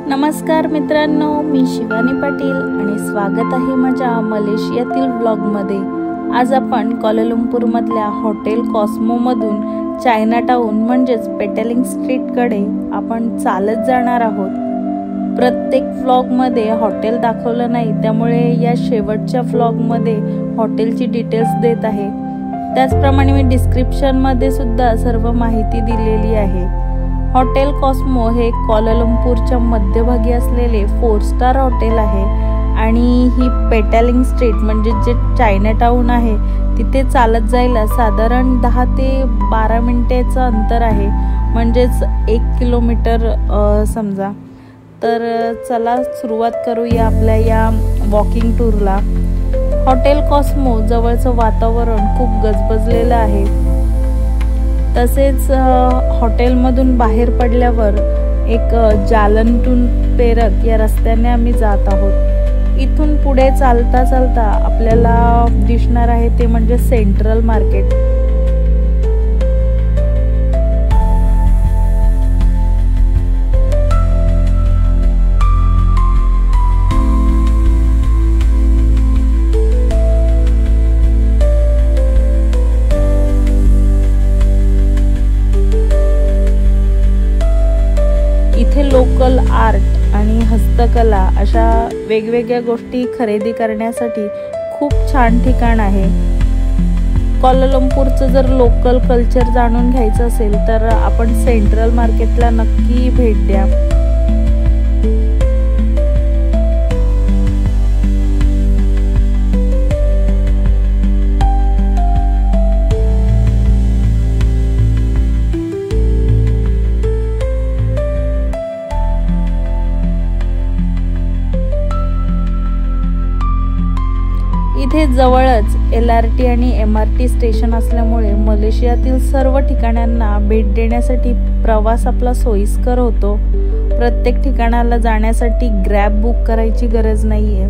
नमस्कार मित्रांनो, मी शिवानी पाटील आणि स्वागत आहे माझ्या मलेशियातील व्लॉगमध्ये। आज आपण क्वालालंपूर मधल्या हॉटेल कॉस्मो मधून चायनाटाउन म्हणजेच पेटलिंग स्ट्रीट कडे आपण चालत जाणार आहोत। प्रत्येक व्लॉग मध्ये हॉटेल दाखवलं नाही, त्यामुळे या शेवटच्या व्लॉग मध्ये हॉटेलची डिटेल्स देत आहे। त्याचप्रमाणे मी डिस्क्रिप्शन मध्ये सुद्धा सर्व माहिती दिलेली आहे। हॉटेल कॉस्मो हे क्वालालंपूरच्या मध्यभागी असलेले 4 स्टार हॉटेल आहे आणि ही पेटलिंग स्ट्रीट म्हणजे जे चायनाटाउन आहे तिथे चालत जायला साधारण 10 ते 12 मिनिटांचं अंतर आहे, म्हणजेच 1 किलोमीटर समजा। तर चला सुरुवात करूया आपल्या या वॉकिंग टूरला। हॉटेल कॉस्मो जवळचं वातावरण खूप गजबजलेलं आहे। तसेच हॉटेलमधून बाहेर पडल्यावर एक जालन टू पेरक या रस्त्याने आम्ही जात आहोत। इथून पुढे चालता चालता आपल्याला दिसणार आहे ते म्हणजे सेंट्रल मार्केट। लोकल आर्ट आणि हस्तकला अशा वेगवेगळ्या गोष्टी खरेदी करण्यासाठी खूप छान ठिकाण आहे। क्वालालंपूरचं जर लोकल कल्चर जाणून घ्यायचं असेल तर आपण सेंट्रल मार्केटला नक्की भेट द्या। इथे जवळच LRT आणि MRT स्टेशन असल्यामुळे मलेशियातील सर्व ठिकाणांना भेट देण्यासाठी प्रवास आपला सोयीस्कर होतो। प्रत्येक ठिकाणाला जाण्यासाठी ग्रॅब बुक करायची गरज नाहीये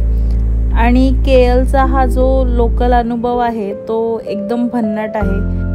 आणि KLचा हा जो लोकल अनुभव आहे तो एकदम भन्नाट आहे।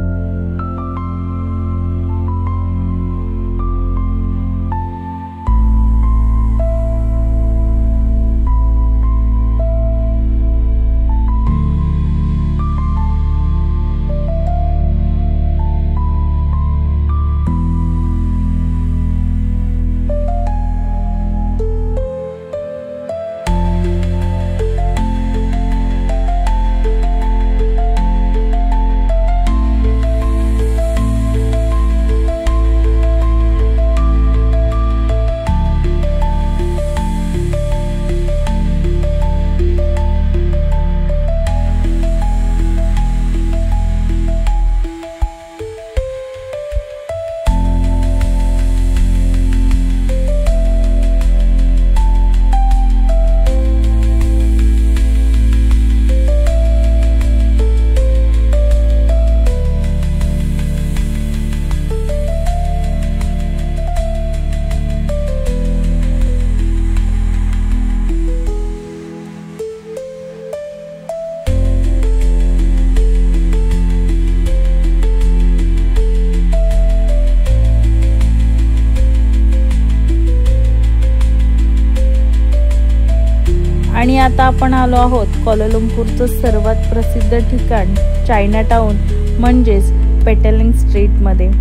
आणि आता आपण आलो आहोत क्वालालंपूरचं सर्वात प्रसिद्ध ठिकाण चायनाटाउन म्हणजेच पेटलिंग स्ट्रीट मध्ये।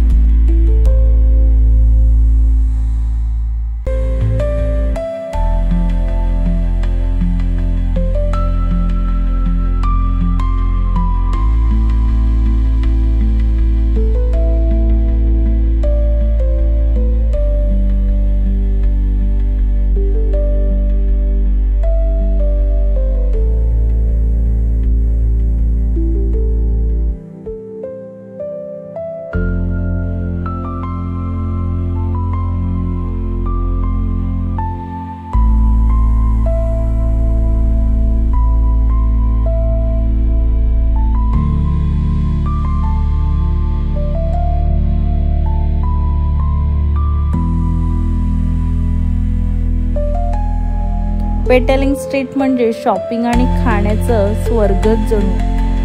पेटलिंग स्ट्रीट म्हणजे शॉपिंग आणि खाण्याचं स्वर्गच जणू।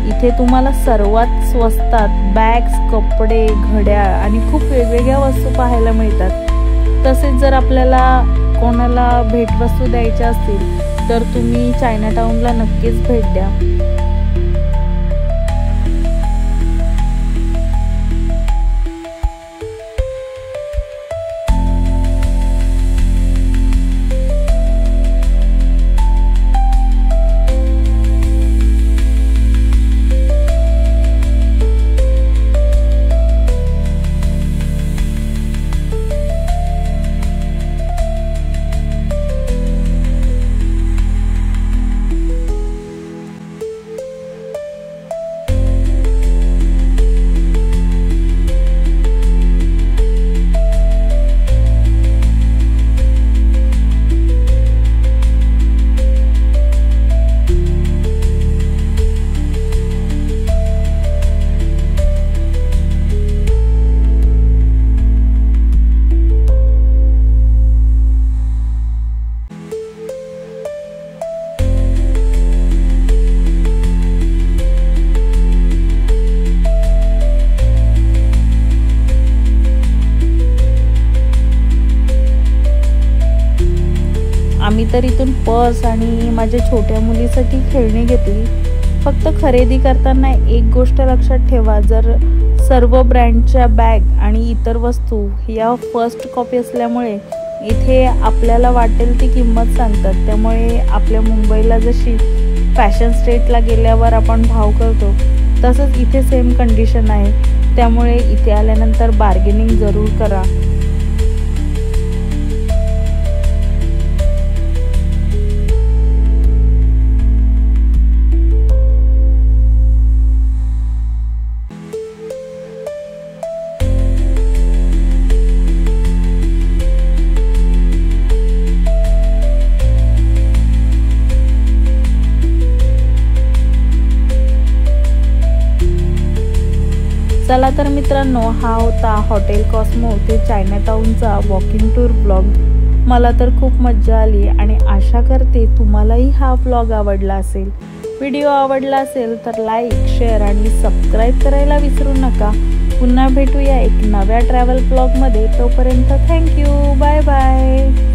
इथे तुम्हाला सर्वात स्वस्तात बॅग्स, कपडे, घड्याळ आणि खूप वेगवेगळ्या वस्तू पाहायला मिळतात। तसेच जर आपल्याला कोणाला भेटवस्तू द्यायच्या असतील तर तुम्ही चायनाटाउनला नक्कीच भेट द्या। आम्ही तर इथून पर्स आणि माझ्या छोट्या मुलीसाठी खेळणी घेतली। फक्त खरेदी करताना एक गोष्ट लक्षात ठेवा, जर सर्व ब्रँडच्या बॅग आणि इतर वस्तू या फर्स्ट कॉपी असल्यामुळे इथे आपल्याला वाटेल ती किंमत सांगतात। त्यामुळे आपल्या मुंबईला जशी फॅशन स्ट्रीटला गेल्यावर आपण भाव करतो तसंच इथे सेम कंडिशन आहे। त्यामुळे इथे आल्यानंतर बार्गेनिंग जरूर करा। चला तर मित्रांनो, हा होता हॉटेल कॉस्मो ते चायनाटाउनचा वॉकिंग टूर व्लॉग। मला तर खूप मज्जा आली आणि आशा करते तुम्हालाही हा व्लॉग आवडला असेल। व्हिडिओ आवडला असेल तर लाईक, शेअर आणि सबस्क्राईब करायला विसरू नका। पुन्हा भेटूया एक नव्या ट्रॅव्हल व्लॉगमध्ये। तोपर्यंत थँक्यू, बाय बाय।